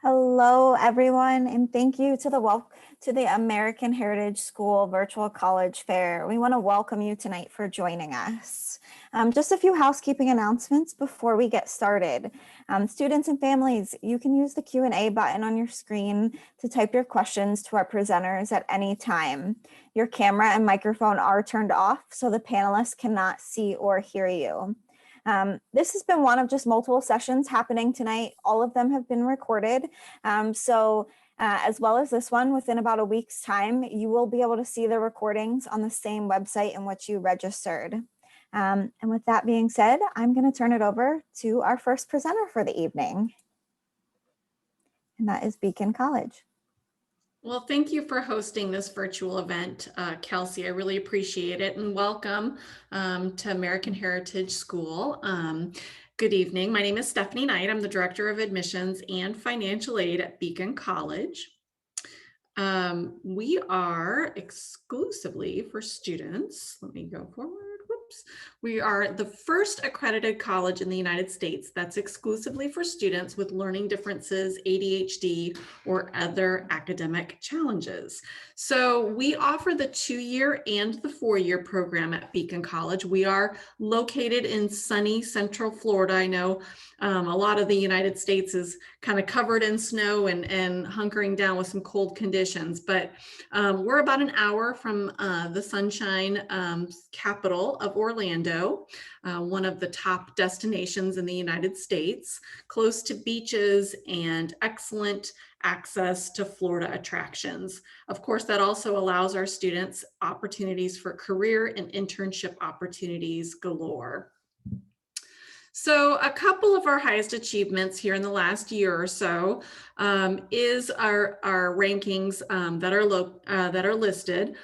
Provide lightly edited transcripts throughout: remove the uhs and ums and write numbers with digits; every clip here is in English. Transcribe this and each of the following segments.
Hello, everyone, and thank you to the American Heritage School Virtual College Fair. We want to welcome you tonight for joining us. Just a few housekeeping announcements before we get started. Students and families, you can use the Q&A button on your screen to type your questions to our presenters at any time. Your camera and microphone are turned off, so the panelists cannot see or hear you. This has been one of just multiple sessions happening tonight. All of them have been recorded. As well as this one, within about a week's time, you will be able to see the recordings on the same website in which you registered. And with that being said, I'm going to turn it over to our first presenter for the evening. And that is Beacon College. Well, thank you for hosting this virtual event, Kelsey. I really appreciate it, and welcome to American Heritage School. Good evening. My name is Stephanie Knight. I'm the Director of Admissions and Financial Aid at Beacon College. We are exclusively for students. Let me go forward. Whoops. We are the first accredited college in the United States that's exclusively for students with learning differences, ADHD, or other academic challenges. So we offer the 2-year and the 4-year program at Beacon College. We are located in sunny Central Florida. I know a lot of the United States is kind of covered in snow and hunkering down with some cold conditions, but we're about an hour from the sunshine capital of Orlando, one of the top destinations in the United States, close to beaches and excellent access to Florida attractions. Of course, that also allows our students opportunities for career and internship opportunities galore. So a couple of our highest achievements here in the last year or so is our rankings that are listed.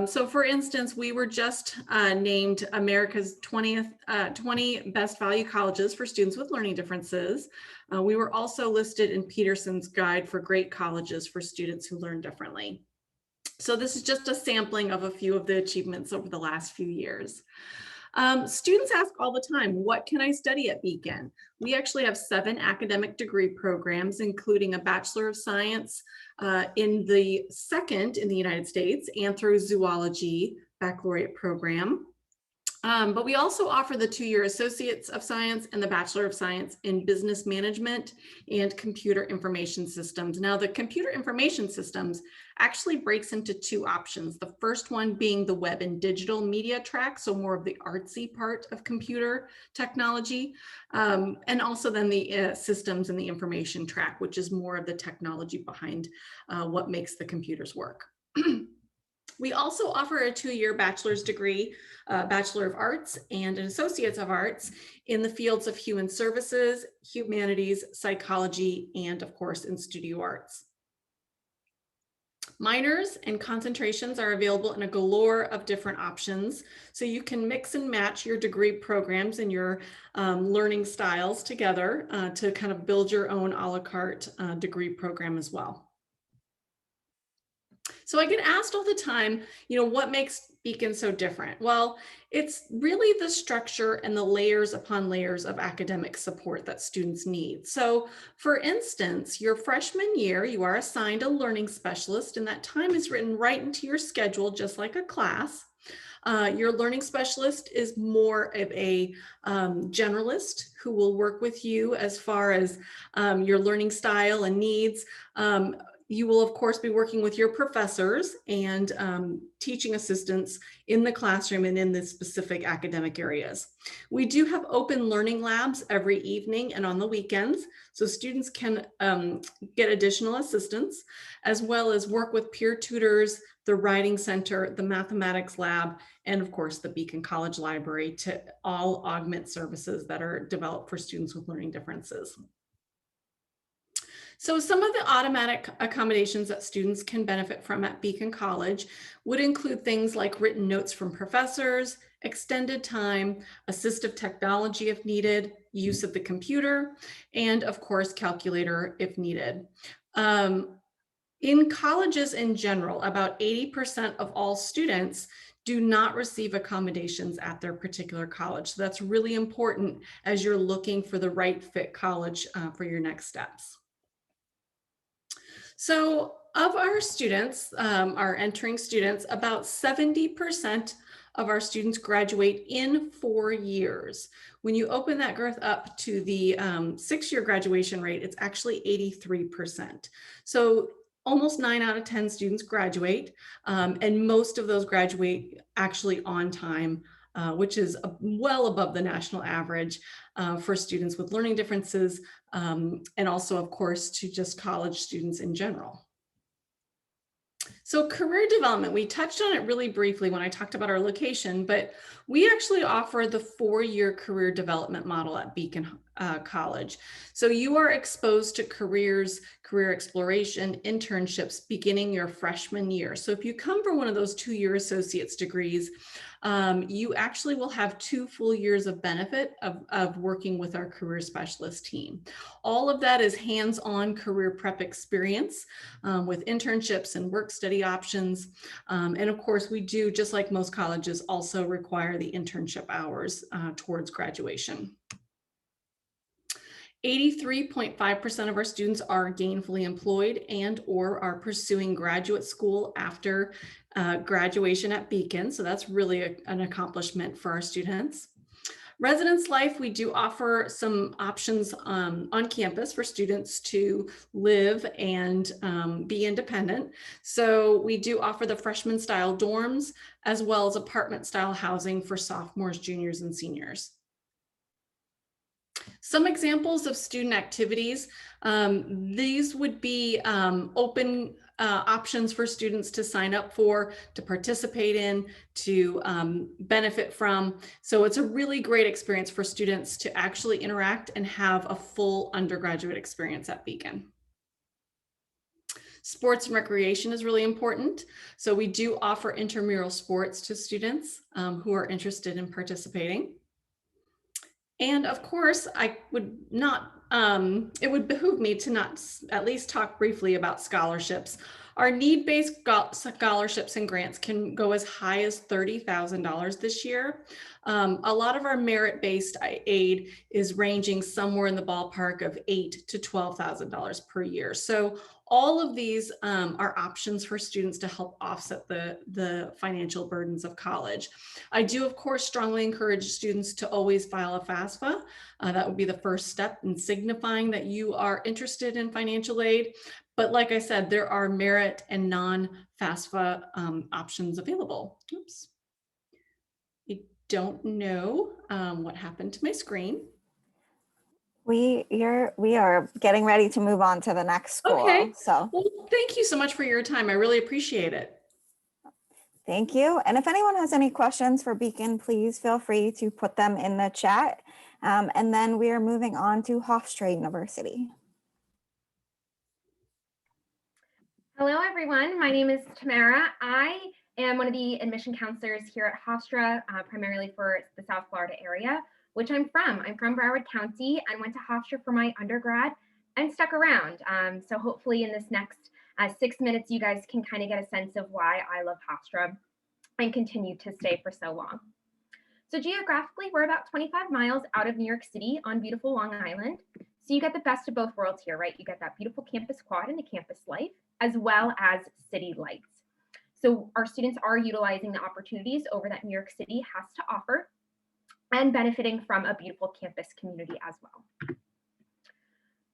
So for instance, we were just named America's 20 best value colleges for students with learning differences. We were also listed in Peterson's Guide for Great Colleges for students who learn differently. So this is just a sampling of a few of the achievements over the last few years. Students ask all the time, what can I study at Beacon? We actually have 7 academic degree programs, including a Bachelor of Science in the second in the United States, Anthrozoology baccalaureate program. But we also offer the 2-year Associates of Science and the Bachelor of Science in Business Management and Computer Information Systems. Now, the Computer Information Systems actually breaks into 2 options. The first one being the Web and Digital Media track, so more of the artsy part of computer technology, and also then the Systems and the Information track, which is more of the technology behind what makes the computers work. We also offer a 2-year bachelor's degree, Bachelor of Arts and an Associates of Arts in the fields of human services, humanities, psychology, and of course in studio arts. Minors and concentrations are available in a galore of different options. So you can mix and match your degree programs and your learning styles together to kind of build your own a la carte degree program as well. So I get asked all the time, what makes Beacon so different? Well, it's really the structure and the layers upon layers of academic support that students need. So for instance, your freshman year, you are assigned a learning specialist, and that time is written right into your schedule, just like a class. Your learning specialist is more of a generalist who will work with you as far as your learning style and needs. You will, of course, be working with your professors and teaching assistants in the classroom and in the specific academic areas. We do have open learning labs every evening and on the weekends, so students can get additional assistance, as well as work with peer tutors, the writing center, the mathematics lab, and of course, the Beacon College Library to all augment services that are developed for students with learning differences. So some of the automatic accommodations that students can benefit from at Beacon College would include things like written notes from professors, extended time, assistive technology if needed, use of the computer, and of course, calculator if needed. In colleges in general, about 80% of all students do not receive accommodations at their particular college. So that's really important as you're looking for the right fit college for your next steps. So of our students, our entering students, about 70% of our students graduate in 4 years. When you open that growth up to the 6-year graduation rate, it's actually 83%. So almost 9 out of 10 students graduate, and most of those graduate actually on time, which is well above the national average for students with learning differences, and also, of course, to just college students in general. So career development, we touched on it really briefly when I talked about our location, but we actually offer the 4-year career development model at Beacon College. So you are exposed to careers, career exploration, internships beginning your freshman year. So if you come from one of those 2-year associate's degrees, you actually will have 2 full years of benefit of working with our career specialist team. All of that is hands-on career prep experience with internships and work study options. And of course, we do, just like most colleges, also require the internship hours towards graduation. 83.5% of our students are gainfully employed and or are pursuing graduate school after graduation at Beacon. So that's really an accomplishment for our students. Residence life, we do offer some options on campus for students to live and be independent. So we do offer the freshman style dorms as well as apartment style housing for sophomores, juniors, and seniors. Some examples of student activities. These would be open options for students to sign up for, to participate in, to benefit from. So it's a really great experience for students to actually interact and have a full undergraduate experience at Beacon. Sports and recreation is really important. So we do offer intramural sports to students who are interested in participating. And of course, I would not, it would behoove me to not at least talk briefly about scholarships. Our need-based scholarships and grants can go as high as $30,000 this year. A lot of our merit-based aid is ranging somewhere in the ballpark of $8,000 to $12,000 per year. So all of these are options for students to help offset the financial burdens of college. I do, of course, strongly encourage students to always file a FAFSA. That would be the first step in signifying that you are interested in financial aid. But like I said, there are merit and non-FAFSA options available. Oops. I don't know what happened to my screen. We are getting ready to move on to the next school. Okay. So Well, thank you so much for your time. I really appreciate it. thank you. And if anyone has any questions for Beacon, please feel free to put them in the chat. And then we are moving on to Hofstra University. Hello, everyone. My name is Tamara. I am one of the admission counselors here at Hofstra, primarily for the South Florida area, which I'm from. I'm from Broward County and went to Hofstra for my undergrad and stuck around. So hopefully in this next 6 minutes, you guys can kind of get a sense of why I love Hofstra and continue to stay for so long. So geographically, we're about 25 miles out of New York City on beautiful Long Island. So you get the best of both worlds here, right? You get that beautiful campus quad and the campus life, as well as city lights. So our students are utilizing the opportunities over that New York City has to offer and benefiting from a beautiful campus community as well.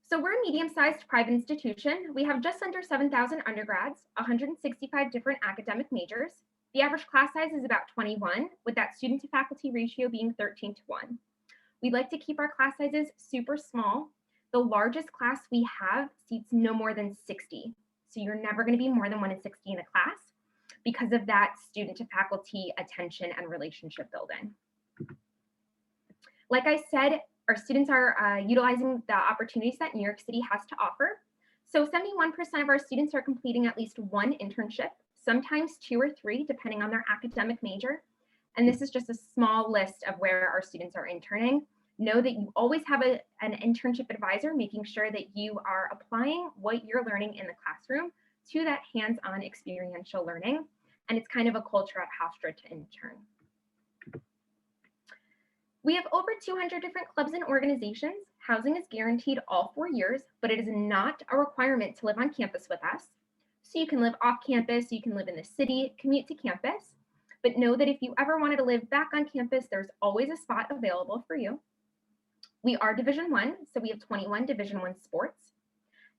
So we're a medium-sized private institution. We have just under 7,000 undergrads, 165 different academic majors. The average class size is about 21, with that student to faculty ratio being 13:1. We'd like to keep our class sizes super small. The largest class we have seats no more than 60. So you're never going to be more than 1 in 60 in a class because of that student to faculty attention and relationship building. Like I said, our students are utilizing the opportunities that New York City has to offer. So 71% of our students are completing at least 1 internship, sometimes 2 or 3, depending on their academic major. And this is just a small list of where our students are interning. Know that you always have an internship advisor, making sure that you are applying what you're learning in the classroom to that hands-on experiential learning. And it's kind of a culture at Hofstra to intern. We have over 200 different clubs and organizations. Housing is guaranteed all 4 years, but it is not a requirement to live on campus with us. So you can live off campus, you can live in the city, commute to campus, but know that if you ever wanted to live back on campus, there's always a spot available for you. We are Division I, so we have 21 Division I sports,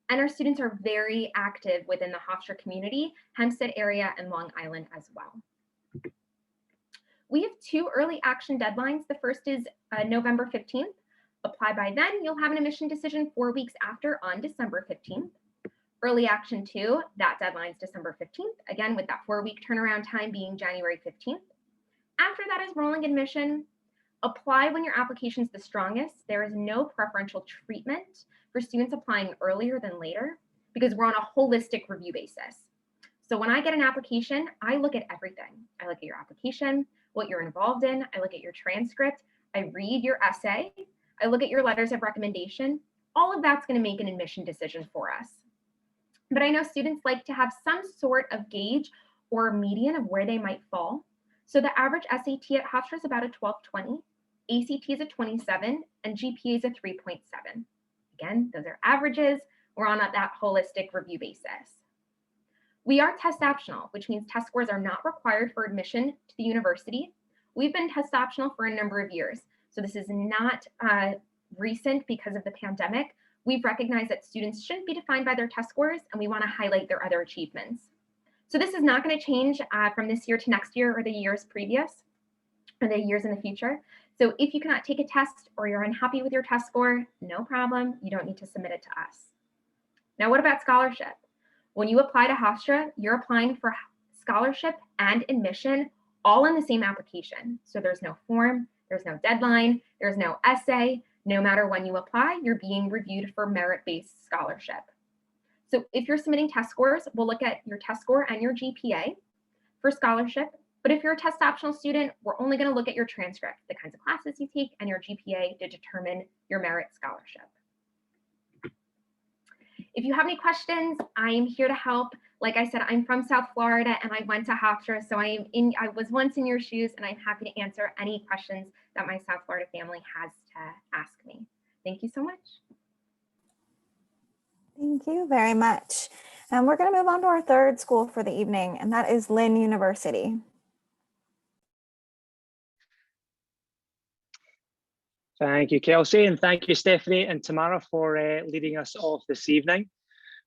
and our students are very active within the Hofstra community, Hempstead area, and Long Island as well. We have 2 early action deadlines. The first is November 15th. Apply by then, you'll have an admission decision 4 weeks after on December 15th. Early action 2, that deadline is December 15th, again with that 4-week turnaround time being January 15th. After that is rolling admission. Apply when your application is the strongest. There is no preferential treatment for students applying earlier than later because we're on a holistic review basis. So when I get an application, I look at everything. I look at your application, what you're involved in. I look at your transcript. I read your essay. I look at your letters of recommendation. All of that's going to make an admission decision for us. But I know students like to have some sort of gauge or median of where they might fall. So the average SAT at Hofstra is about a 12.20, ACT is a 27, and GPA is a 3.7. Again, those are averages. We're on that holistic review basis. We are test optional, which means test scores are not required for admission to the university. We've been test optional for a number of years. So this is not recent because of the pandemic. We've recognized that students shouldn't be defined by their test scores, and we want to highlight their other achievements. So this is not going to change from this year to next year or the years previous or the years in the future. So if you cannot take a test or you're unhappy with your test score, no problem. You don't need to submit it to us. Now, what about scholarship? When you apply to Hofstra, you're applying for scholarship and admission all in the same application. So there's no form, there's no deadline, there's no essay. No matter when you apply, you're being reviewed for merit-based scholarship. So if you're submitting test scores, we'll look at your test score and your GPA for scholarship. But if you're a test optional student, we're only going to look at your transcript, the kinds of classes you take, and your GPA to determine your merit scholarship. If you have any questions, I'm here to help. Like I said, I'm from South Florida and I went to Hofstra, so I was once in your shoes, and I'm happy to answer any questions that my South Florida family has to ask me. Thank you so much. Thank you very much. And we're going to move on to our third school for the evening, and that is Lynn University. Thank you, Kelsey, and thank you, Stephanie and Tamara, for leading us off this evening.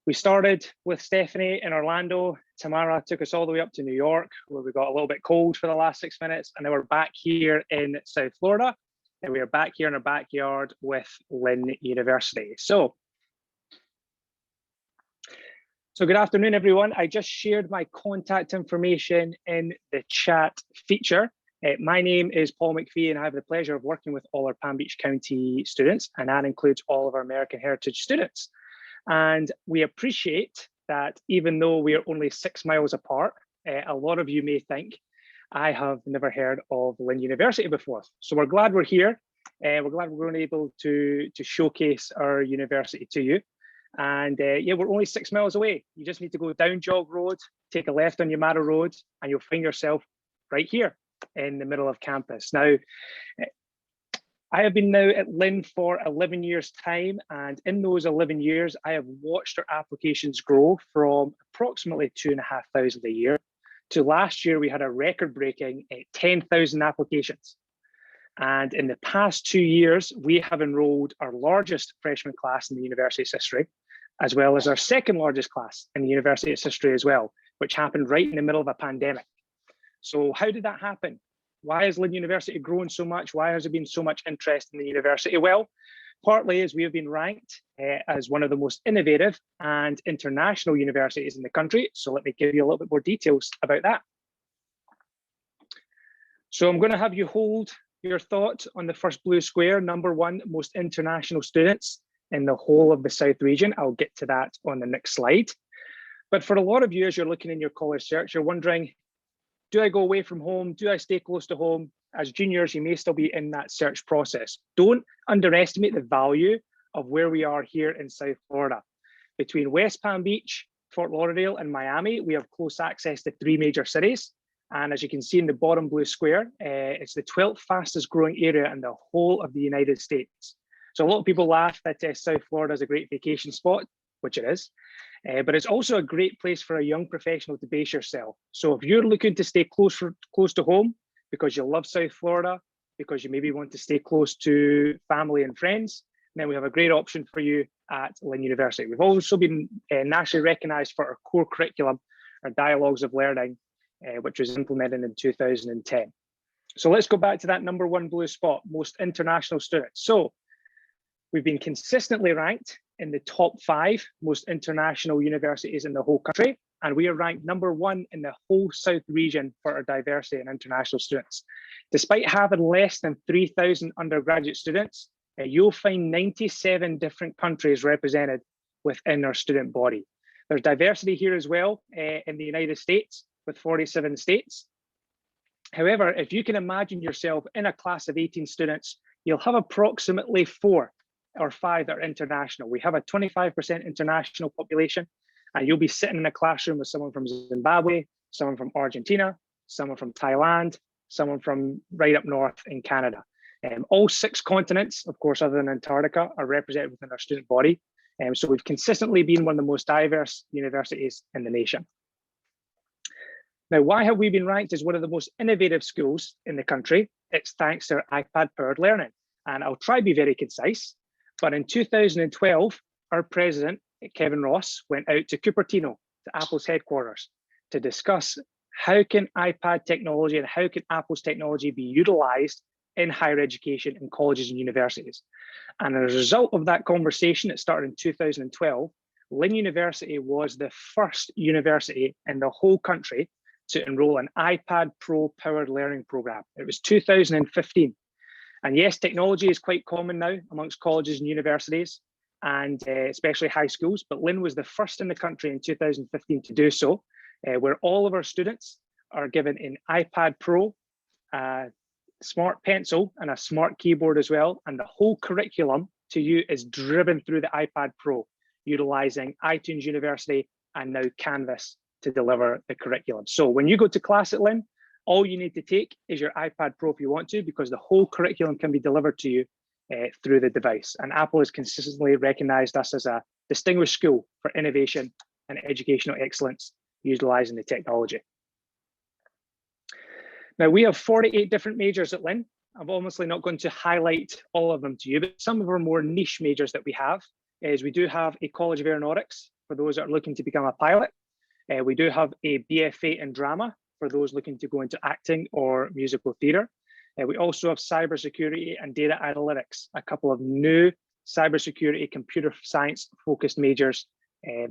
We started with Stephanie in Orlando. Tamara took us all the way up to New York, where we got a little bit cold for the last 6 minutes, and then we're back here in South Florida, and we are back here in our backyard with Lynn University. So good afternoon, everyone. I just shared my contact information in the chat feature. My name is Paul McPhee, and I have the pleasure of working with all our Palm Beach County students, and that includes all of our American Heritage students. And we appreciate that even though we are only 6 miles apart, a lot of you may think I have never heard of Lynn University before. So we're glad we're here. We're glad we're able to showcase our university to you. And yeah, we're only 6 miles away. You just need to go down Jog Road, take a left on Yamada Road, and you'll find yourself right here in the middle of campus. Now, I have been now at Lynn for 11 years time, and in those 11 years, I have watched our applications grow from approximately 2,500 a year to last year, we had a record-breaking 10,000 applications. And in the past 2 years, we have enrolled our largest freshman class in the university's history, as well as our second largest class in the university's history as well, which happened right in the middle of a pandemic. So how did that happen? Why has Lynn University grown so much? Why has there been so much interest in the university? Well, partly as we have been ranked as one of the most innovative and international universities in the country. So let me give you a little bit more details about that. So I'm going to have you hold your thought on the first blue square, #1, most international students in the whole of the South region. I'll get to that on the next slide. But for a lot of you, as you're looking in your college search, you're wondering, do I go away from home? Do I stay close to home? As juniors, you may still be in that search process. Don't underestimate the value of where we are here in South Florida. Between West Palm Beach, Fort Lauderdale, and Miami, we have close access to 3 major cities. And as you can see in the bottom blue square, it's the 12th fastest growing area in the whole of the United States. So a lot of people laugh that South Florida is a great vacation spot, which it is, but it's also a great place for a young professional to base yourself. So if you're looking to stay close to home because you love South Florida, because you maybe want to stay close to family and friends, then we have a great option for you at Lynn University. We've also been nationally recognised for our core curriculum, our Dialogues of Learning, which was implemented in 2010. So let's go back to that #1 blue spot, most international students. So we've been consistently ranked in the top 5 most international universities in the whole country, and we are ranked #1 in the whole South region for our diversity and international students. Despite having less than 3,000 undergraduate students, you'll find 97 different countries represented within our student body. There's diversity here as well in the United States with 47 states. However, if you can imagine yourself in a class of 18 students, you'll have approximately 4 or 5 that are international. We have a 25% international population, and you'll be sitting in a classroom with someone from Zimbabwe, someone from Argentina, someone from Thailand, someone from right up north in Canada. All 6 continents, of course, other than Antarctica, are represented within our student body. So we've consistently been one of the most diverse universities in the nation. Now, why have we been ranked as one of the most innovative schools in the country? It's thanks to our iPad-powered learning. And I'll try to be very concise, but in 2012, our president, Kevin Ross, went out to Cupertino, to Apple's headquarters, to discuss how can iPad technology and how can Apple's technology be utilized in higher education in colleges and universities. And as a result of that conversation, it started in 2012, Lynn University was the first university in the whole country to enroll an iPad Pro powered learning program. It was 2015. And yes, technology is quite common now amongst colleges and universities, and especially high schools, but Lynn was the first in the country in 2015 to do so, where all of our students are given an iPad Pro, smart pencil and a smart keyboard as well. And the whole curriculum to you is driven through the iPad Pro, utilizing iTunes University and now Canvas to deliver the curriculum. So when you go to class at Lynn, all you need to take is your iPad Pro if you want to, because the whole curriculum can be delivered to you through the device. And Apple has consistently recognized us as a distinguished school for innovation and educational excellence, utilizing the technology. Now, we have 48 different majors at Lynn. I'm obviously not going to highlight all of them to you, but some of our more niche majors that we have is we do have a College of Aeronautics for those that are looking to become a pilot. We do have a BFA in drama for those looking to go into acting or musical theatre. We also have cybersecurity and data analytics, a couple of new cybersecurity computer science focused majors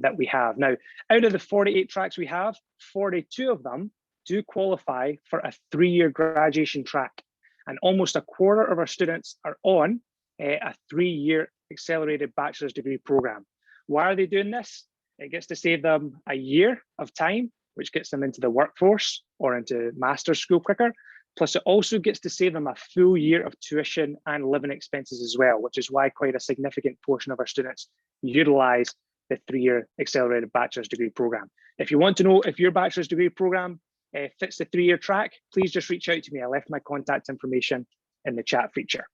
that we have. Now, out of the 48 tracks we have, 42 of them do qualify for a 3-year graduation track. And almost a quarter of our students are on a 3-year accelerated bachelor's degree program. Why are they doing this? It gets to save them a year of time, which gets them into the workforce or into master's school quicker. Plus, it also gets to save them a full year of tuition and living expenses as well, which is why quite a significant portion of our students utilize the 3-year accelerated bachelor's degree program. If you want to know if your bachelor's degree program fits the 3-year track, please just reach out to me. I left my contact information in the chat feature.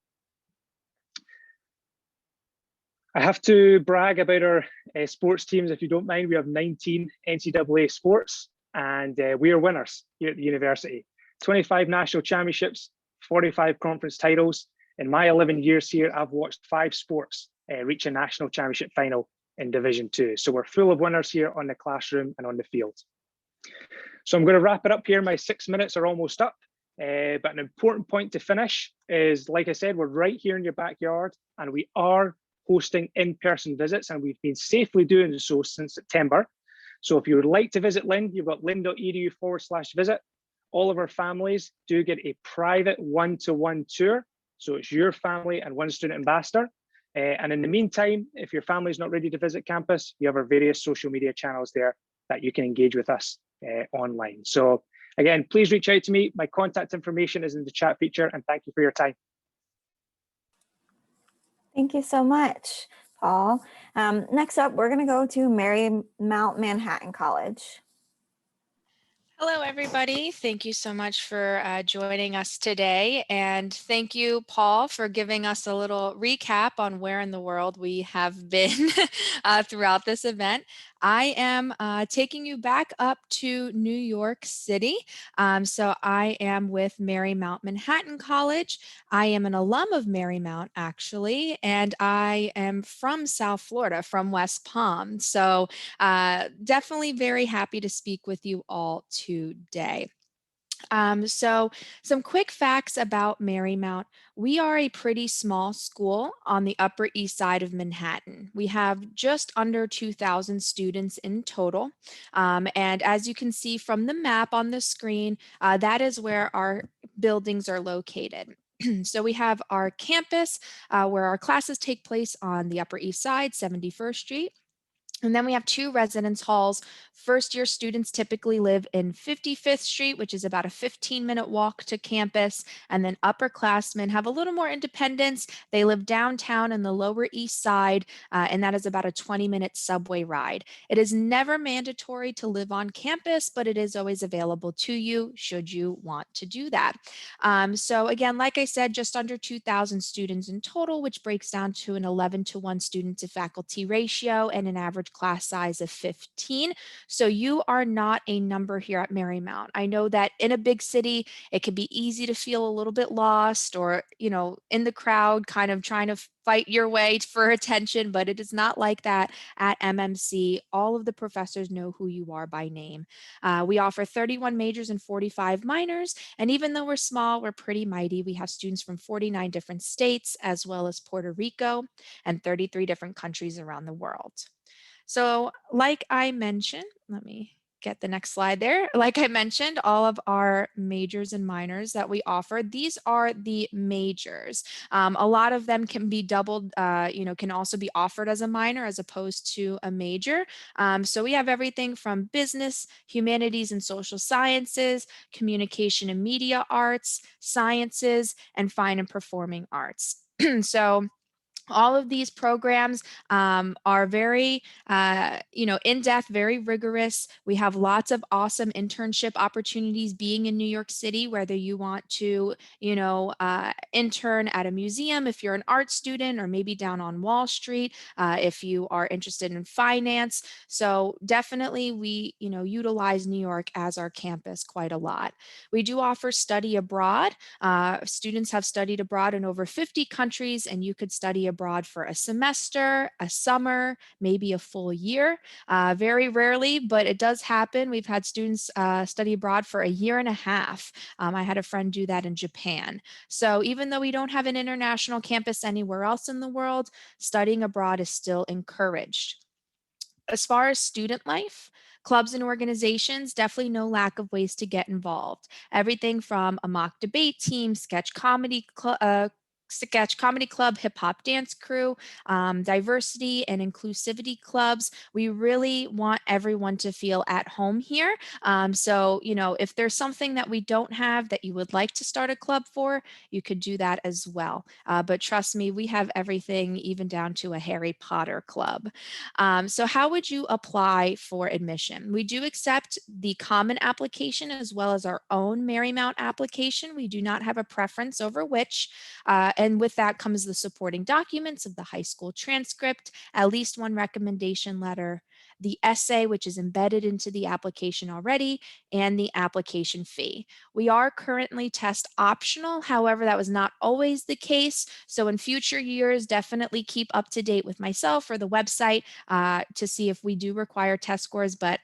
I have to brag about our sports teams, if you don't mind. We have 19 NCAA sports, and we are winners here at the university. 25 national championships, 45 conference titles. In my 11 years here, I've watched 5 sports reach a national championship final in Division 2. So we're full of winners here on the classroom and on the field. So I'm going to wrap it up here. My 6 minutes are almost up. But an important point to finish is, like I said, we're right here in your backyard, and we are hosting in-person visits, and we've been safely doing so since September. So if you would like to visit Lynn, you've got lynn.edu/visit. All of our families do get a private one-to-one tour. So it's your family and one student ambassador. And in the meantime, if your family is not ready to visit campus, you have our various social media channels there that you can engage with us online. So again, please reach out to me. My contact information is in the chat feature, and thank you for your time. Thank you so much, Paul. Next up, we're going to go to Marymount Manhattan College. Hello, everybody. Thank you so much for joining us today. And thank you, Paul, for giving us a little recap on where in the world we have been throughout this event. I am taking you back up to New York City. So I am with Marymount Manhattan College. I am an alum of Marymount, actually, and I am from South Florida, from West Palm. So definitely very happy to speak with you all today. So some quick facts about Marymount. We are a pretty small school on the Upper East Side of Manhattan. We have just under 2,000 students in total. And as you can see from the map on the screen, that is where our buildings are located. So we have our campus where our classes take place on the Upper East Side, 71st Street. And then we have two residence halls. First year students typically live in 55th Street, which is about a 15-minute walk to campus. And then upperclassmen have a little more independence. They live downtown in the Lower East Side, and that is about a 20-minute subway ride. It is never mandatory to live on campus, but it is always available to you should you want to do that. So again, like I said, just under 2,000 students in total, which breaks down to an 11-to-1 student to faculty ratio and an average class size of 15. So you are not a number here at Marymount. I know that in a big city, it can be easy to feel a little bit lost or, in the crowd, kind of trying to fight your way for attention, but it is not like that at MMC. All of the professors know who you are by name. We offer 31 majors and 45 minors, and even though we're small, we're pretty mighty. We have students from 49 different states, as well as Puerto Rico, and 33 different countries around the world. So like I mentioned, let me get the next slide there. Like I mentioned, all of our majors and minors that we offer, these are the majors. A lot of them can be doubled, can also be offered as a minor as opposed to a major. So we have everything from business, humanities and social sciences, communication and media arts, sciences, and fine and performing arts. So all of these programs are very, in-depth, very rigorous. We have lots of awesome internship opportunities being in New York City, whether you want to, intern at a museum if you're an art student, or maybe down on Wall Street if you are interested in finance. So definitely we, utilize New York as our campus quite a lot. We do offer study abroad. Students have studied abroad in over 50 countries, and you could study abroad for a semester, a summer, maybe a full year. Very rarely, but it does happen. We've had students study abroad for a year and a half. I had a friend do that in Japan. So even though we don't have an international campus anywhere else in the world, studying abroad is still encouraged. As far as student life, clubs and organizations, definitely no lack of ways to get involved. Everything from a mock debate team, sketch comedy club, hip hop dance crew, diversity and inclusivity clubs. We really want everyone to feel at home here. So, if there's something that we don't have that you would like to start a club for, you could do that as well. But trust me, we have everything, even down to a Harry Potter club. So how would you apply for admission? We do accept the common application as well as our own Marymount application. We do not have a preference over which. And with that comes the supporting documents of the high school transcript, at least one recommendation letter, the essay, which is embedded into the application already, and the application fee. We are currently test optional. However, that was not always the case. So in future years, definitely keep up to date with myself or the website to see if we do require test scores. But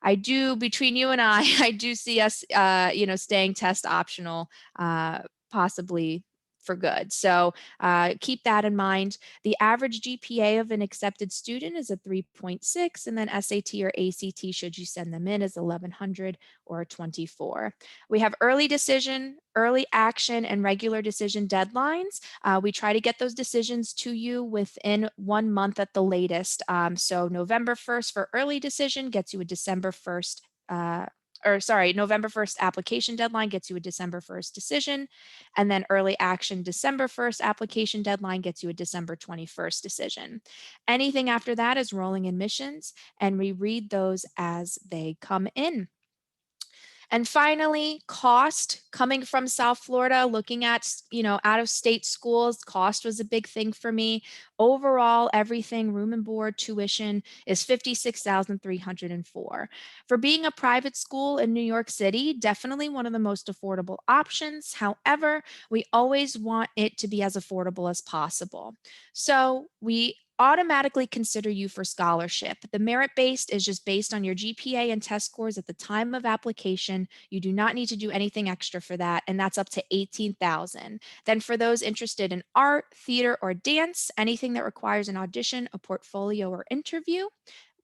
I do, between you and I do see us, staying test optional, possibly for good. So keep that in mind. The average GPA of an accepted student is a 3.6, and then SAT or ACT, should you send them in, is 1100 or a 24. We have early decision, early action, and regular decision deadlines. We try to get those decisions to you within 1 month at the latest. So November 1st for early decision gets you a December 1st November 1st application deadline gets you a December 1st decision. And then early action December 1st application deadline gets you a December 21st decision. Anything after that is rolling admissions, and we read those as they come in. And finally, cost. Coming from South Florida, looking at, out of state schools, cost was a big thing for me. Overall, everything, room and board, tuition is $56,304. For being a private school in New York City, definitely one of the most affordable options. However, we always want it to be as affordable as possible. So we automatically consider you for scholarship. The merit-based is just based on your GPA and test scores at the time of application. You do not need to do anything extra for that, and that's up to $18,000. Then for those interested in art, theater, or dance, anything that requires an audition, a portfolio, or interview,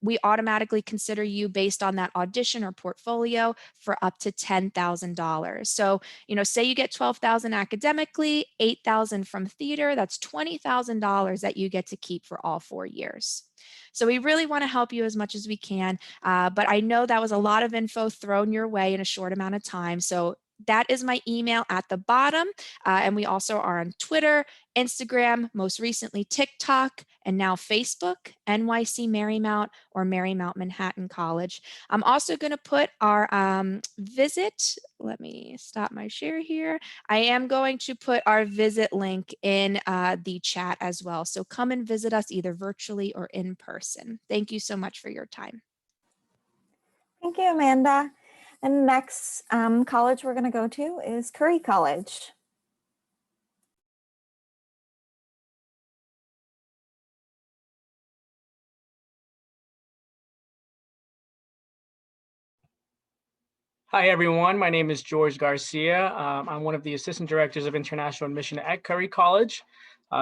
we automatically consider you based on that audition or portfolio for up to $10,000. So, say you get 12,000 academically, 8,000 from theater, that's $20,000 that you get to keep for all 4 years. So we really want to help you as much as we can, but I know that was a lot of info thrown your way in a short amount of time. So that is my email at the bottom. And we also are on Twitter, Instagram, most recently TikTok, and now Facebook, NYC Marymount or Marymount Manhattan College. I'm also going to put our visit. Let me stop my share here. I am going to put our visit link in the chat as well. So come and visit us either virtually or in person. Thank you so much for your time. Thank you, Amanda. And next college we're going to go to is Curry College. Hi, everyone. My name is George Garcia. I'm one of the Assistant Directors of International Admission at Curry College.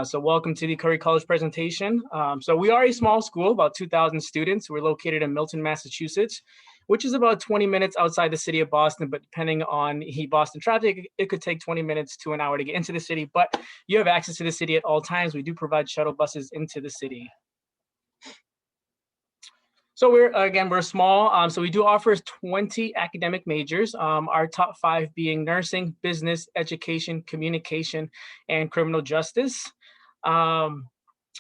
So welcome to the Curry College presentation. So we are a small school, about 2,000 students. We're located in Milton, Massachusetts, which is about 20 minutes outside the city of Boston, but depending on Boston traffic, it could take 20 minutes to an hour to get into the city, but you have access to the city at all times. We do provide shuttle buses into the city. So we're small, so we do offer 20 academic majors, our top 5 being nursing, business, education, communication, and criminal justice. And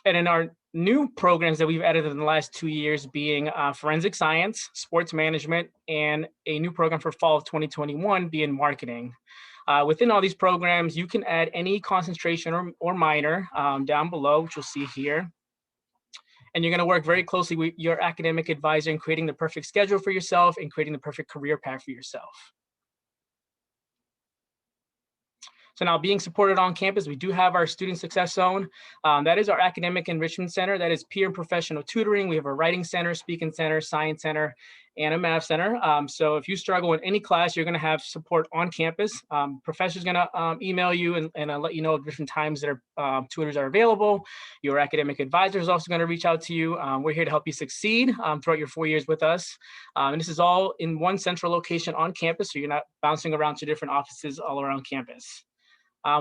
in our new programs that we've added in the last 2 years being forensic science, sports management, and a new program for fall of 2021 being marketing. Within all these programs, you can add any concentration or minor down below, which you'll see here. And you're going to work very closely with your academic advisor in creating the perfect schedule for yourself and creating the perfect career path for yourself. So now being supported on campus, we do have our Student Success Zone. That is our academic enrichment center. That is peer and professional tutoring. We have a writing center, speaking center, science center, and a math center. So if you struggle in any class, you're gonna have support on campus. Professor's gonna email you and let you know different times that tutors are available. Your academic advisor is also gonna reach out to you. We're here to help you succeed throughout your 4 years with us. And this is all in one central location on campus, so you're not bouncing around to different offices all around campus.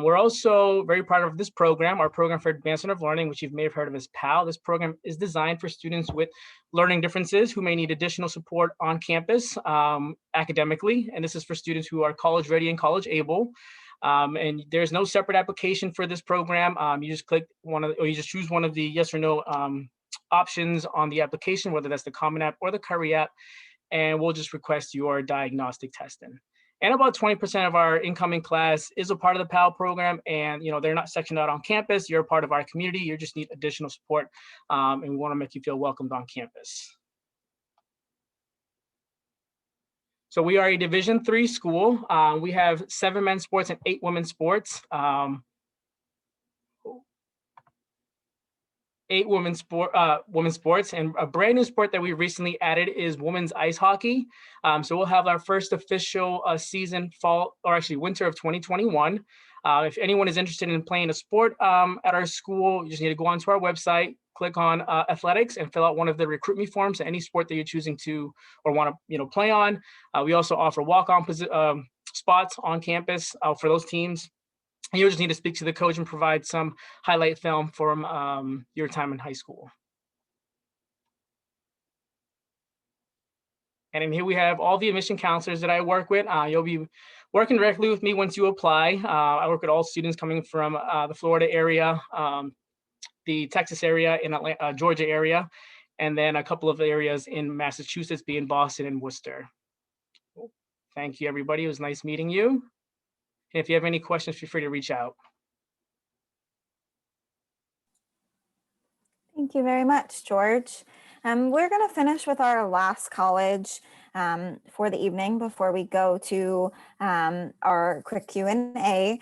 We're also very proud of this program, our program for advancement of learning, which you may have heard of as PAL. This program is designed for students with learning differences who may need additional support on campus academically. And this is for students who are college ready and college able. And there's no separate application for this program. You just click you just choose one of the yes or no options on the application, whether that's the Common App or the Curry app, and we'll just request your diagnostic testing. And about 20% of our incoming class is a part of the PAL program, and they're not sectioned out on campus. You're a part of our community. You just need additional support, and we want to make you feel welcomed on campus. So we are a Division III school. We have 7 men's sports and 8 women's sports. 8 women's sports, and a brand new sport that we recently added is women's ice hockey. So we'll have our first official season winter of 2021. If anyone is interested in playing a sport at our school, you just need to go onto our website, click on athletics, and fill out one of the recruit me forms to any sport that you're choosing to or want to play on. We also offer walk-on spots on campus for those teams. You just need to speak to the coach and provide some highlight film from your time in high school. And in here we have all the admission counselors that I work with. You'll be working directly with me once you apply. I work with all students coming from the Florida area, the Texas area, in Atlanta, Georgia area, and then a couple of areas in Massachusetts, being Boston and Worcester. Thank you, everybody. It was nice meeting you. And if you have any questions, feel free to reach out. Thank you very much, George. We're going to finish with our last college for the evening before we go to our quick Q&A.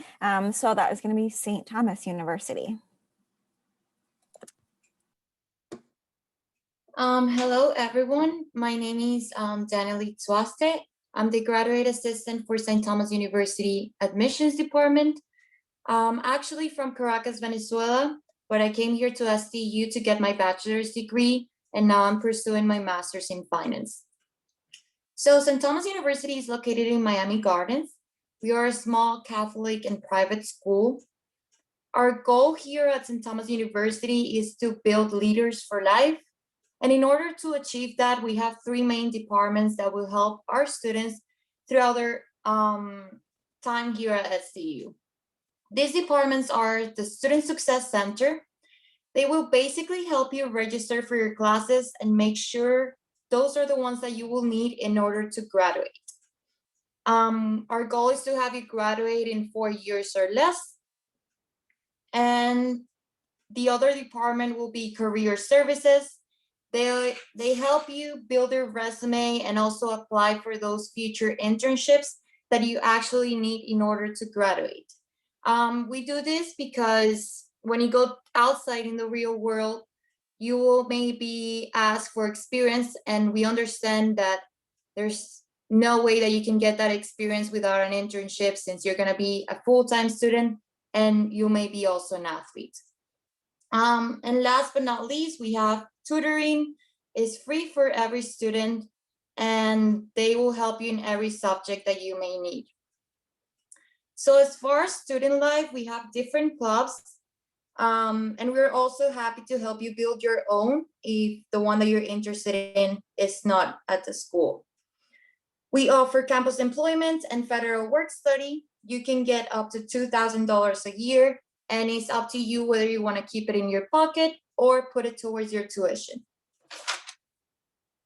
So that is going to be St. Thomas University. Hello, everyone. My name is Danielle Tuaste. I'm the graduate assistant for St. Thomas University Admissions Department. Actually from Caracas, Venezuela, but I came here to STU to get my bachelor's degree, and now I'm pursuing my master's in finance. So St. Thomas University is located in Miami Gardens. We are a small Catholic and private school. Our goal here at St. Thomas University is to build leaders for life. And in order to achieve that, we have three main departments that will help our students throughout their time here at STU. These departments are the Student Success Center. They will basically help you register for your classes and make sure those are the ones that you will need in order to graduate. Our goal is to have you graduate in 4 years or less. And the other department will be Career Services. They help you build your resume and also apply for those future internships that you actually need in order to graduate. We do this because when you go outside in the real world, you will maybe ask for experience, and we understand that there's no way that you can get that experience without an internship, since you're going to be a full-time student and you may be also an athlete. And last but not least, we have tutoring. Is free for every student, and they will help you in every subject that you may need. So as far as student life, we have different clubs, and we're also happy to help you build your own if the one that you're interested in is not at the school. We offer campus employment and federal work study. You can get up to $2,000 a year, and it's up to you whether you want to keep it in your pocket or put it towards your tuition.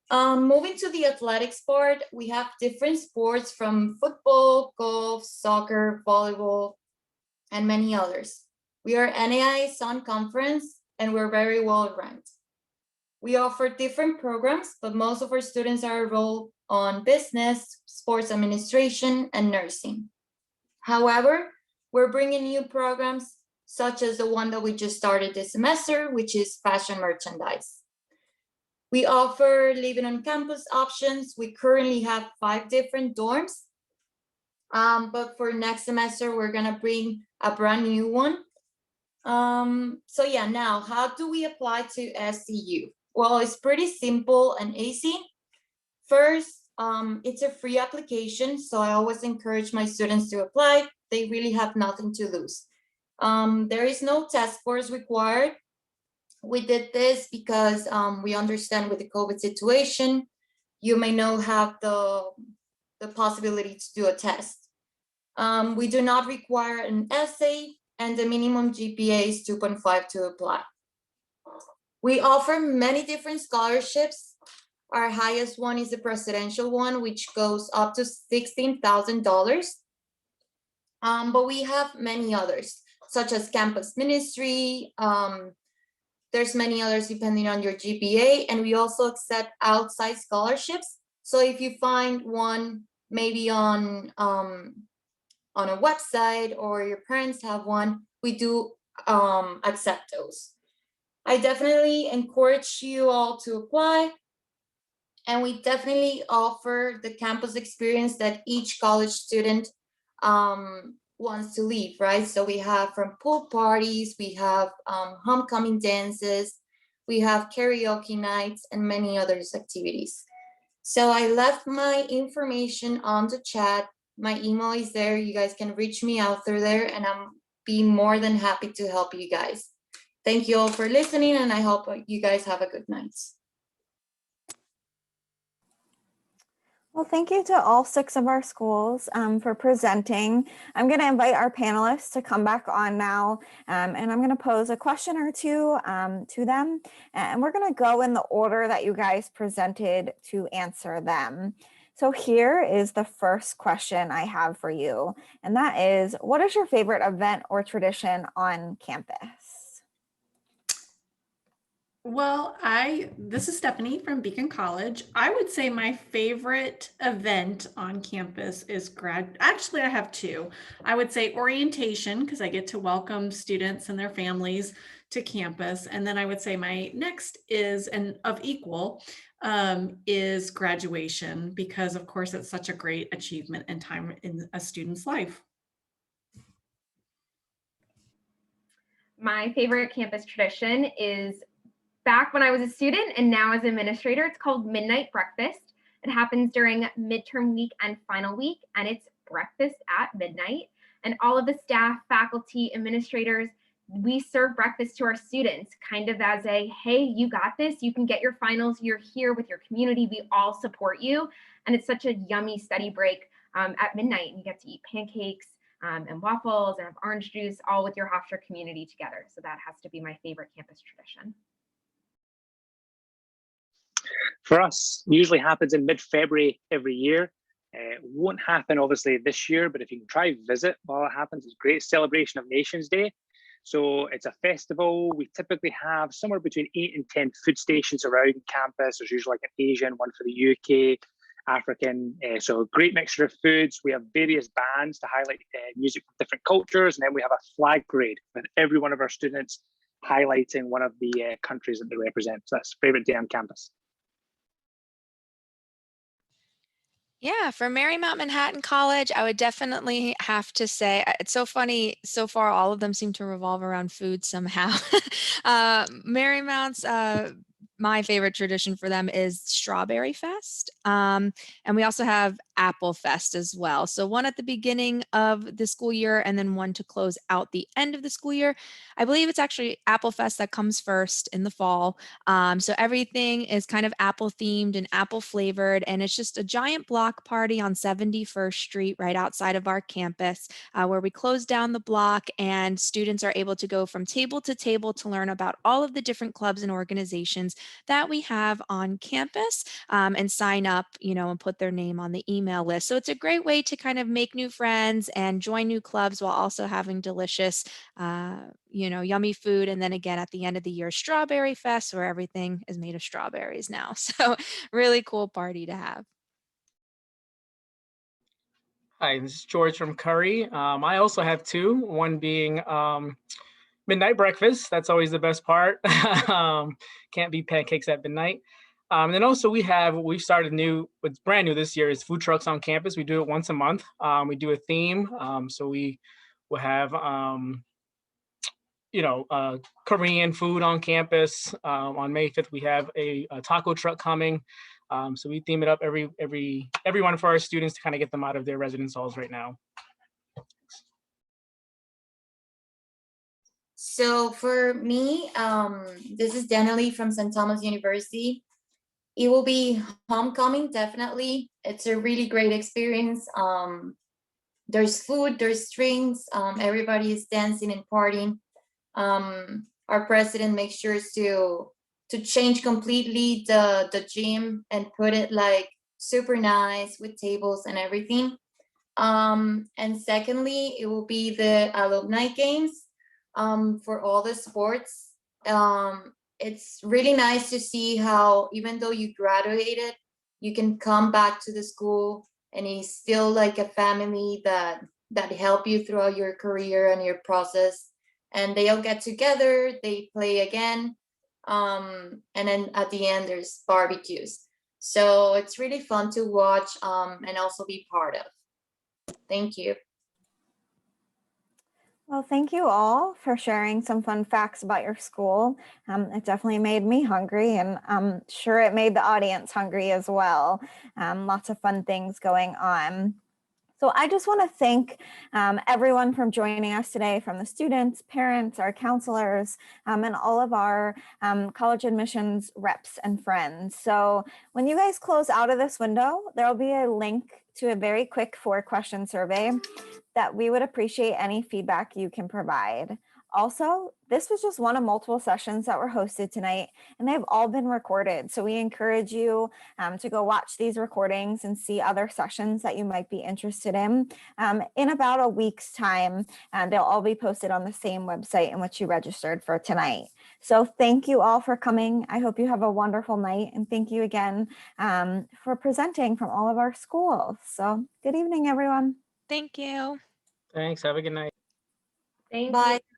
Moving to the athletics part, we have different sports from football, golf, soccer, volleyball, and many others. We are NAIA Sun Conference, and we're very well ranked. We offer different programs, but most of our students are enrolled on business, sports administration, and nursing. However, we're bringing new programs such as the one that we just started this semester, which is fashion merchandise. We offer living on campus options. We currently have 5 different dorms, but for next semester, we're gonna bring a brand new one. So yeah, now how do we apply to STU? Well, it's pretty simple and easy. First, it's a free application, so I always encourage my students to apply. They really have nothing to lose. There is no test scores required. We did this because we understand with the COVID situation, you may not have the possibility to do a test. We do not require an essay, and the minimum GPA is 2.5 to apply. We offer many different scholarships. Our highest one is the presidential one, which goes up to $16,000. But we have many others, such as campus ministry. There's many others depending on your GPA, and we also accept outside scholarships. So if you find one maybe on a website or your parents have one, we do accept those. I definitely encourage you all to apply, and we definitely offer the campus experience that each college student wants to live, right? So we have from pool parties, we have homecoming dances, we have karaoke nights, and many other activities. So I left my information on the chat. My email is there. You guys can reach me out through there, and I'm be more than happy to help you guys. Thank you all for listening, and I hope you guys have a good night. Well, thank you to all 6 of our schools for presenting. I'm going to invite our panelists to come back on now, and I'm going to pose a question or two to them, and we're going to go in the order that you guys presented to answer them. So here is the first question I have for you, and that is, what is your favorite event or tradition on campus? Well, this is Stephanie from Beacon College. I would say my favorite event on campus is actually I have two. I would say orientation, because I get to welcome students and their families to campus. And then I would say my next is, and of equal, is graduation, because of course it's such a great achievement and time in a student's life. My favorite campus tradition is back when I was a student and now as administrator. It's called Midnight Breakfast. It happens during midterm week and final week, and it's breakfast at midnight. And all of the staff, faculty, administrators, we serve breakfast to our students kind of as a, hey, you got this, you can get your finals, you're here with your community, we all support you. And it's such a yummy study break at midnight. You get to eat pancakes and waffles and have orange juice, all with your Hofstra community together. So that has to be my favorite campus tradition. For us, usually happens in mid-February every year. It won't happen obviously this year, but if you can try visit while it happens, it's a great celebration of Nations Day. So it's a festival. We typically have somewhere between 8 and 10 food stations around campus. There's usually like an Asian, one for the UK, African. So a great mixture of foods. We have various bands to highlight music from different cultures. And then we have a flag parade with every one of our students highlighting one of the countries that they represent. So that's favorite day on campus. Yeah, for Marymount Manhattan College, I would definitely have to say it's so funny. So far, all of them seem to revolve around food somehow. Marymount's my favorite tradition for them is Strawberry Fest, and we also have Apple Fest as well. So one at the beginning of the school year, and then one to close out the end of the school year. I believe it's actually Apple Fest that comes first in the fall. So everything is kind of apple themed and apple flavored, and it's just a giant block party on 71st Street right outside of our campus, where we close down the block and students are able to go from table to table to learn about all of the different clubs and organizations that we have on campus, and sign up, and put their name on the email list. So it's a great way to kind of make new friends and join new clubs while also having delicious, yummy food. And then again, at the end of the year, Strawberry Fest, where everything is made of strawberries now. So really cool party to have. Hi, this is George from Curry. I also have two, one being midnight breakfast. That's always the best part. Can't be pancakes at midnight. And then also we started what's brand new this year is food trucks on campus. We do it once a month. We do a theme. So we will have, Korean food on campus. On May 5th, we have a taco truck coming. So we theme it up every one for our students to kind of get them out of their residence halls right now. So for me, this is Danielle from St. Thomas University. It will be homecoming, definitely. It's a really great experience. There's food, there's drinks, everybody is dancing and partying. Our president makes sure to change completely the gym and put it like super nice with tables and everything. And secondly, it will be the alumni games for all the sports. It's really nice to see how even though you graduated, you can come back to the school and it's still like a family that help you throughout your career and your process. And they all get together, they play again. And then at the end, there's barbecues. So it's really fun to watch and also be part of. Thank you. Well, thank you all for sharing some fun facts about your school. It definitely made me hungry, and I'm sure it made the audience hungry as well. Lots of fun things going on. So I just want to thank everyone for joining us today, from the students, parents, our counselors, and all of our college admissions reps and friends. So when you guys close out of this window, there will be a link to a very quick 4-question survey that we would appreciate any feedback you can provide. Also, this was just one of multiple sessions that were hosted tonight, and they've all been recorded. So we encourage you to go watch these recordings and see other sessions that you might be interested in about a week's time. And they'll all be posted on the same website in which you registered for tonight. So thank you all for coming. I hope you have a wonderful night. And thank you again for presenting from all of our schools. So good evening, everyone. Thank you. Thanks. Have a good night. Thank Bye. you.